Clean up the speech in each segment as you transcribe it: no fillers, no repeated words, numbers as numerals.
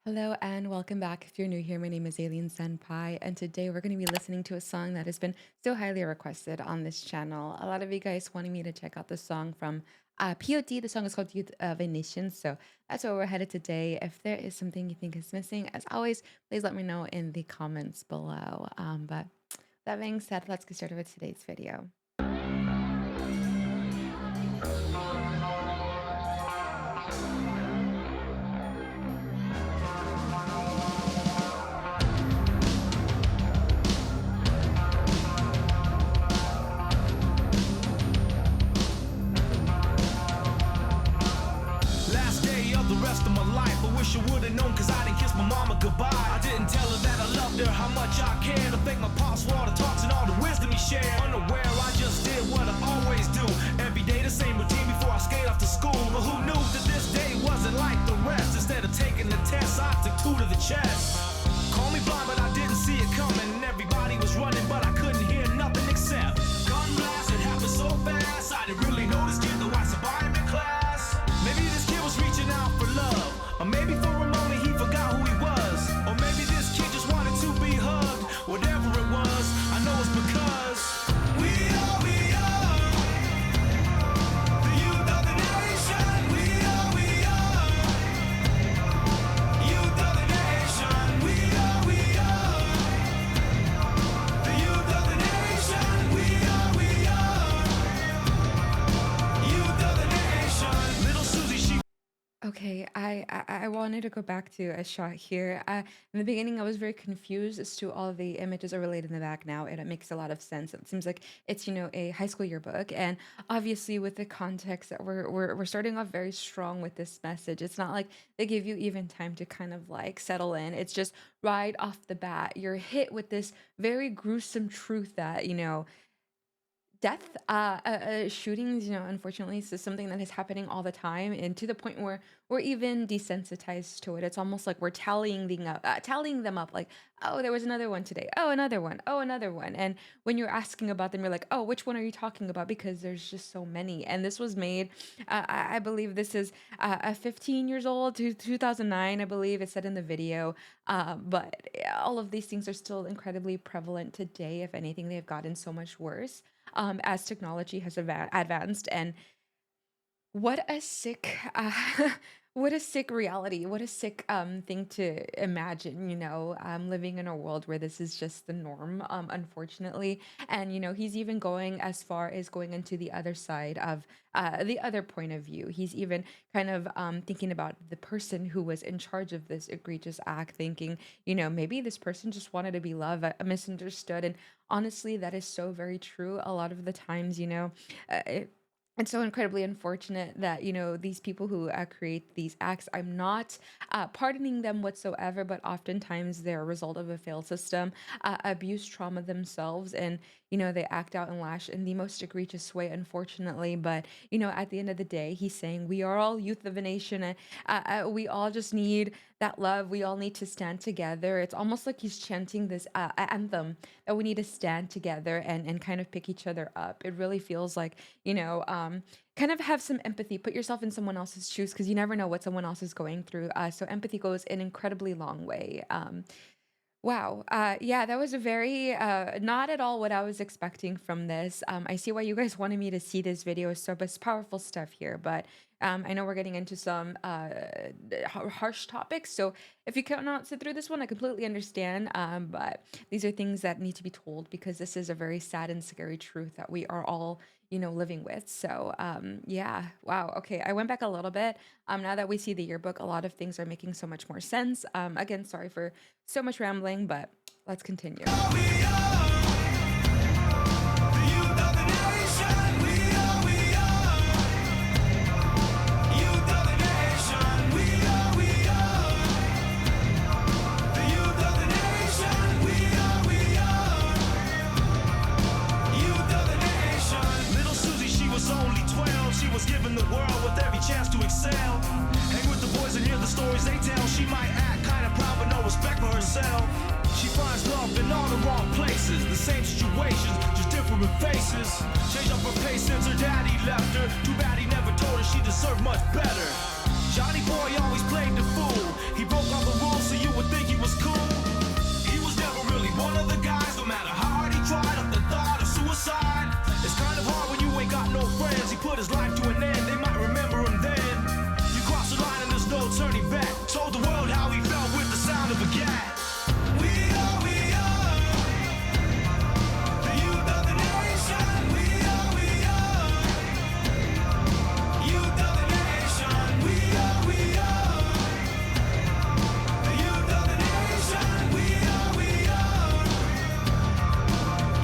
Hello and welcome back. If you're new here, my name is Alien Senpai, and today we're going to be listening to a song that has been so highly requested on this channel. A lot of you guys wanted me to check out the song from P.O.D. The song is called Youth of a Nation, so that's where we're headed today. If there is something you think is missing, as always, please let me know in the comments below. But that being said, let's get started with today's video. The rest of my life, I wish I would've known, cause I didn't kiss my mama goodbye. I didn't tell her that I loved her, how much I cared. I thank my pops for all the talks and all the wisdom he shared. Unaware, I just did what I always do. Every day the same routine before I skate off to school. But who knew that this day wasn't like the rest? Instead of taking the test, I took two to the chest. Call me blind, but I didn't see it coming. Everybody was running, but I couldn't hear nothing except gun blast. It happened so fast, I didn't really know this kid, though I survived in class. Maybe this kid was reaching out for love, or maybe for a moment he forgot who he was, or maybe this kid just wanted to be hugged. Whatever it was, I know it's because we are the youth of the nation. We are youth of the nation. We are the youth of the nation. We are youth of the nation. Little Susie, she Okay, I wanted to go back to a shot here. In the beginning, I was very confused as to all the images are related in the back now, and it makes a lot of sense. It seems like it's, a high school yearbook, and obviously with the context that we're starting off very strong with this message. It's not like they give you even time to kind of like settle in. It's just right off the bat, you're hit with this very gruesome truth that, death shootings, unfortunately, is something that is happening all the time, and to the point where we're even desensitized to it. It's almost like we're tallying them up, like, oh, there was another one today, oh, another one, oh, another one. And when you're asking about them, you're like, oh, which one are you talking about, because there's just so many. And this was made, I believe this is 15 years old, to 2009, I believe it said in the video. But all of these things are still incredibly prevalent today. If anything, they have gotten so much worse as technology has advanced. And what a sick, what a sick reality. What a sick thing to imagine. Living in a world where this is just the norm. Unfortunately, and he's even going as far as going into the other side of the other point of view. He's even kind of thinking about the person who was in charge of this egregious act, thinking, maybe this person just wanted to be loved, misunderstood. And honestly, that is so very true. A lot of the times, it's so incredibly unfortunate that, these people who create these acts, I'm not pardoning them whatsoever, but oftentimes they're a result of a failed system, abuse trauma themselves, and, they act out and lash in the most egregious way, unfortunately. But, at the end of the day, he's saying we are all youth of a nation. We all just need that love. We all need to stand together. It's almost like he's chanting this anthem that we need to stand together and kind of pick each other up. It really feels like, kind of have some empathy, put yourself in someone else's shoes, because you never know what someone else is going through. So empathy goes an incredibly long way. Wow. Yeah, that was a very, not at all what I was expecting from this. I see why you guys wanted me to see this video. So it's powerful stuff here, but I know we're getting into some harsh topics. So if you cannot sit through this one, I completely understand. But these are things that need to be told, because this is a very sad and scary truth that we are all, living with. So yeah, wow. Okay, I went back a little bit. Now that we see the yearbook, a lot of things are making so much more sense. Again, sorry for so much rambling, but let's continue. She was given the world with every chance to excel. Hang with the boys and hear the stories they tell. She might act kind of proud but no respect for herself. She finds love in all the wrong places. The same situations, just different faces. Changed up her pace since her daddy left her. Too bad he never told her she deserved much better. Johnny boy always played the fool. He broke all the rules was cool. He was never really one of the guys, no matter how hard he tried, up the thought of suicide. It's kind of hard when you ain't got no friends. He put his life to an end, they might remember him then. You cross the line and there's no turning back. Told the world how he felt with the sound of a gat. We are the youth of the nation. We are youth of the nation. We are the youth of the nation. We are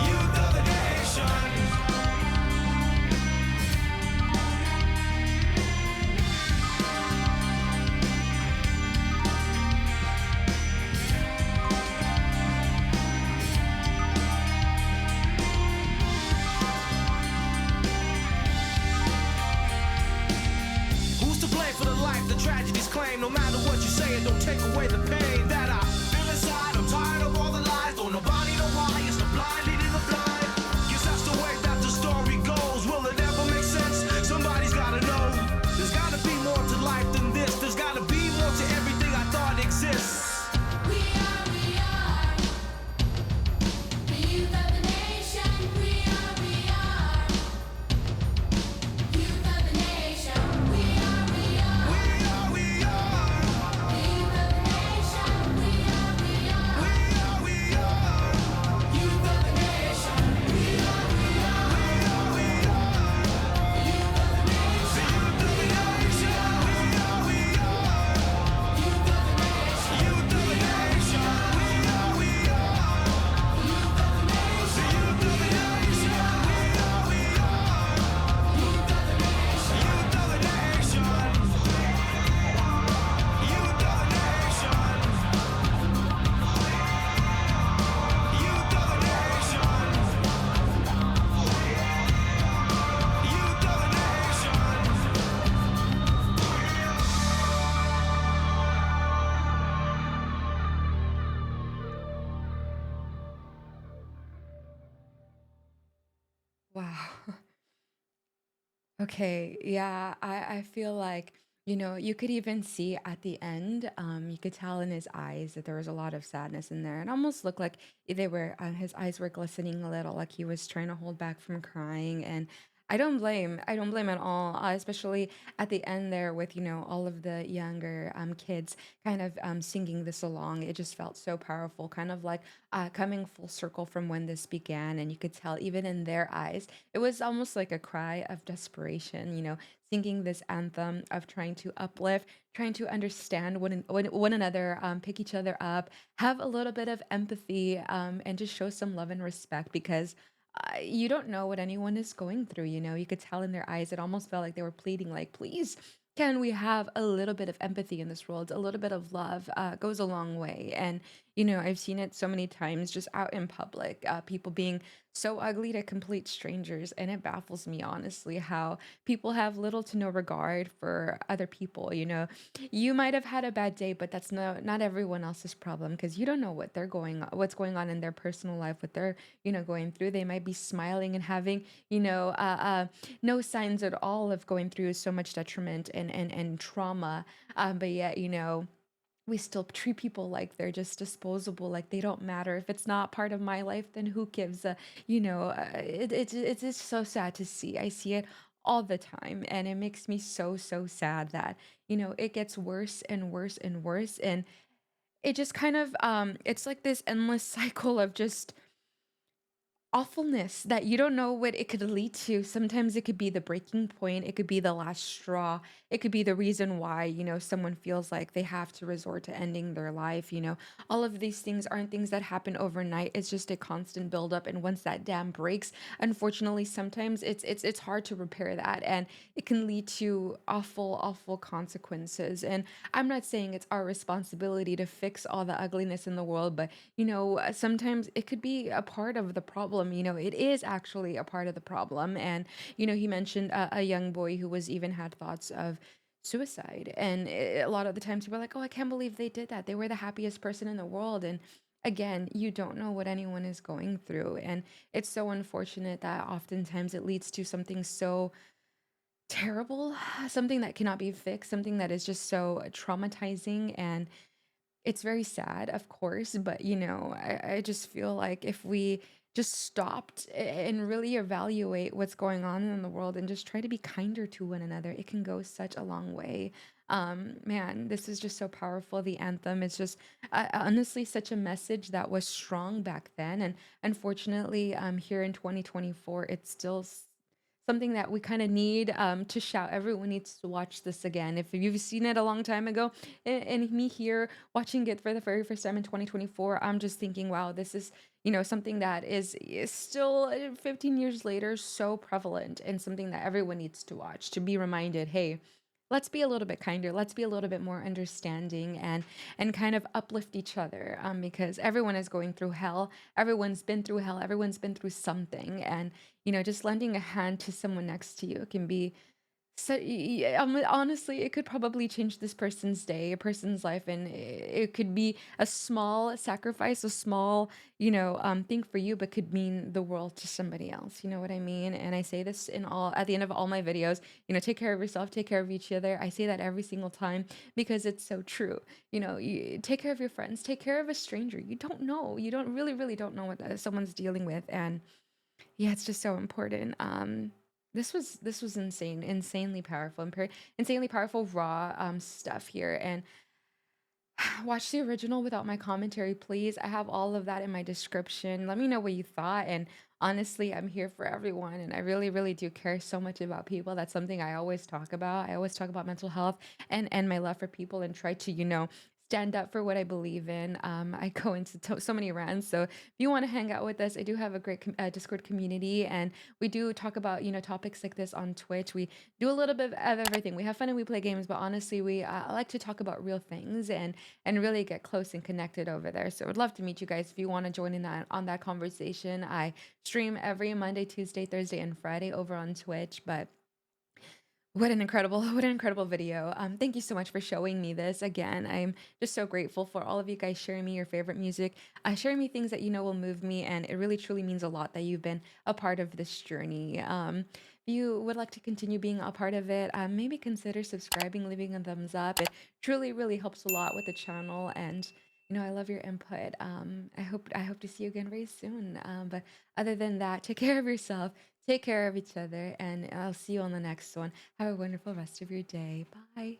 youth of the nation. Who's to blame for the life the tragedies claim? No matter what you say, it don't take away the pain that I feel inside. I'm tired of all the lies. Don't nobody know why. It's the blind leading the blind. Guess that's the way that the story goes. Will it ever make sense? Somebody's gotta know. There's gotta be more to life than this. There's gotta be more to everything I thought exists. We are the youth of the nation. We are youth of the nation. We are the youth of the nation. We are youth of the nation. We Wow. Okay, yeah, I feel like, you could even see at the end, you could tell in his eyes that there was a lot of sadness in there. It almost looked like his eyes were glistening a little, like he was trying to hold back from crying. And I don't blame at all, especially at the end there with, all of the younger kids kind of singing this along. It just felt so powerful, kind of like coming full circle from when this began. And you could tell even in their eyes, it was almost like a cry of desperation, singing this anthem of trying to uplift, trying to understand one another, pick each other up, have a little bit of empathy, and just show some love and respect because you don't know what anyone is going through. You could tell in their eyes, it almost felt like they were pleading, like, please, can we have a little bit of empathy in this world? A little bit of love goes a long way. And, I've seen it so many times just out in public, people being so ugly to complete strangers. And it baffles me, honestly, how people have little to no regard for other people. You might have had a bad day, but that's not everyone else's problem because you don't know what's going on in their personal life, what they're, going through. They might be smiling and having, no signs at all of going through so much detriment and trauma. But yet, we still treat people like they're just disposable, like they don't matter. If it's not part of my life, then who gives a, it's just so sad to see. I see it all the time, and it makes me so, so sad that, it gets worse and worse and worse. And it just kind of, it's like this endless cycle of just awfulness that you don't know what it could lead to. Sometimes it could be the breaking point, it could be the last straw, it could be the reason why, someone feels like they have to resort to ending their life. All of these things aren't things that happen overnight. It's just a constant buildup. And once that dam breaks, unfortunately, sometimes it's hard to repair that. And it can lead to awful, awful consequences. And I'm not saying it's our responsibility to fix all the ugliness in the world, but sometimes it could be a part of the problem. It is actually a part of the problem. And, he mentioned a young boy who was even had thoughts of suicide. And a lot of the times people are like, oh, I can't believe they did that. They were the happiest person in the world. And again, you don't know what anyone is going through. And it's so unfortunate that oftentimes it leads to something so terrible, something that cannot be fixed, something that is just so traumatizing. And It's very sad, of course, but, I just feel like if we just stopped and really evaluate what's going on in the world and just try to be kinder to one another, it can go such a long way. Man, this is just so powerful. The anthem is just honestly such a message that was strong back then. And unfortunately, here in 2024, it's still something that we kind of need to shout. Everyone needs to watch this again. If you've seen it a long time ago, and me here watching it for the very first time in 2024, I'm just thinking, wow, this is, something that is still 15 years later so prevalent and something that everyone needs to watch to be reminded, hey, let's be a little bit kinder, let's be a little bit more understanding and kind of uplift each other, because everyone is going through hell, everyone's been through hell, everyone's been through something, and just lending a hand to someone next to you can be so honestly, it could probably change this person's day, a person's life, and it could be a small sacrifice, a small, thing for you, but could mean the world to somebody else. You know what I mean? And I say this in all at the end of all my videos. Take care of yourself, take care of each other. I say that every single time because it's so true. You take care of your friends, take care of a stranger. You don't know. You don't really, really don't know what someone's dealing with, and yeah, it's just so important. This was insane, insanely powerful, insanely powerful raw stuff here. And watch the original without my commentary, please. I have all of that in my description. Let me know what you thought. And honestly, I'm here for everyone. And I really, really do care so much about people. That's something I always talk about. I always talk about mental health and my love for people and try to, stand up for what I believe in. I go into so many rants. So if you want to hang out with us, I do have a great Discord community, and we do talk about topics like this on Twitch. We do a little bit of everything. We have fun and we play games, but honestly, we like to talk about real things and really get close and connected over there. So I would love to meet you guys if you want to join in that conversation. I stream every Monday, Tuesday, Thursday, and Friday over on Twitch, but what an incredible video. Thank you so much for showing me this again. I'm just so grateful for all of you guys sharing me your favorite music, sharing me things that will move me, and it really truly means a lot that you've been a part of this journey. If you would like to continue being a part of it, maybe consider subscribing, leaving a thumbs up. It truly, really helps a lot with the channel, and I love your input. I hope to see you again very soon. But other than that, take care of yourself, take care of each other, and I'll see you on the next one. Have a wonderful rest of your day. Bye.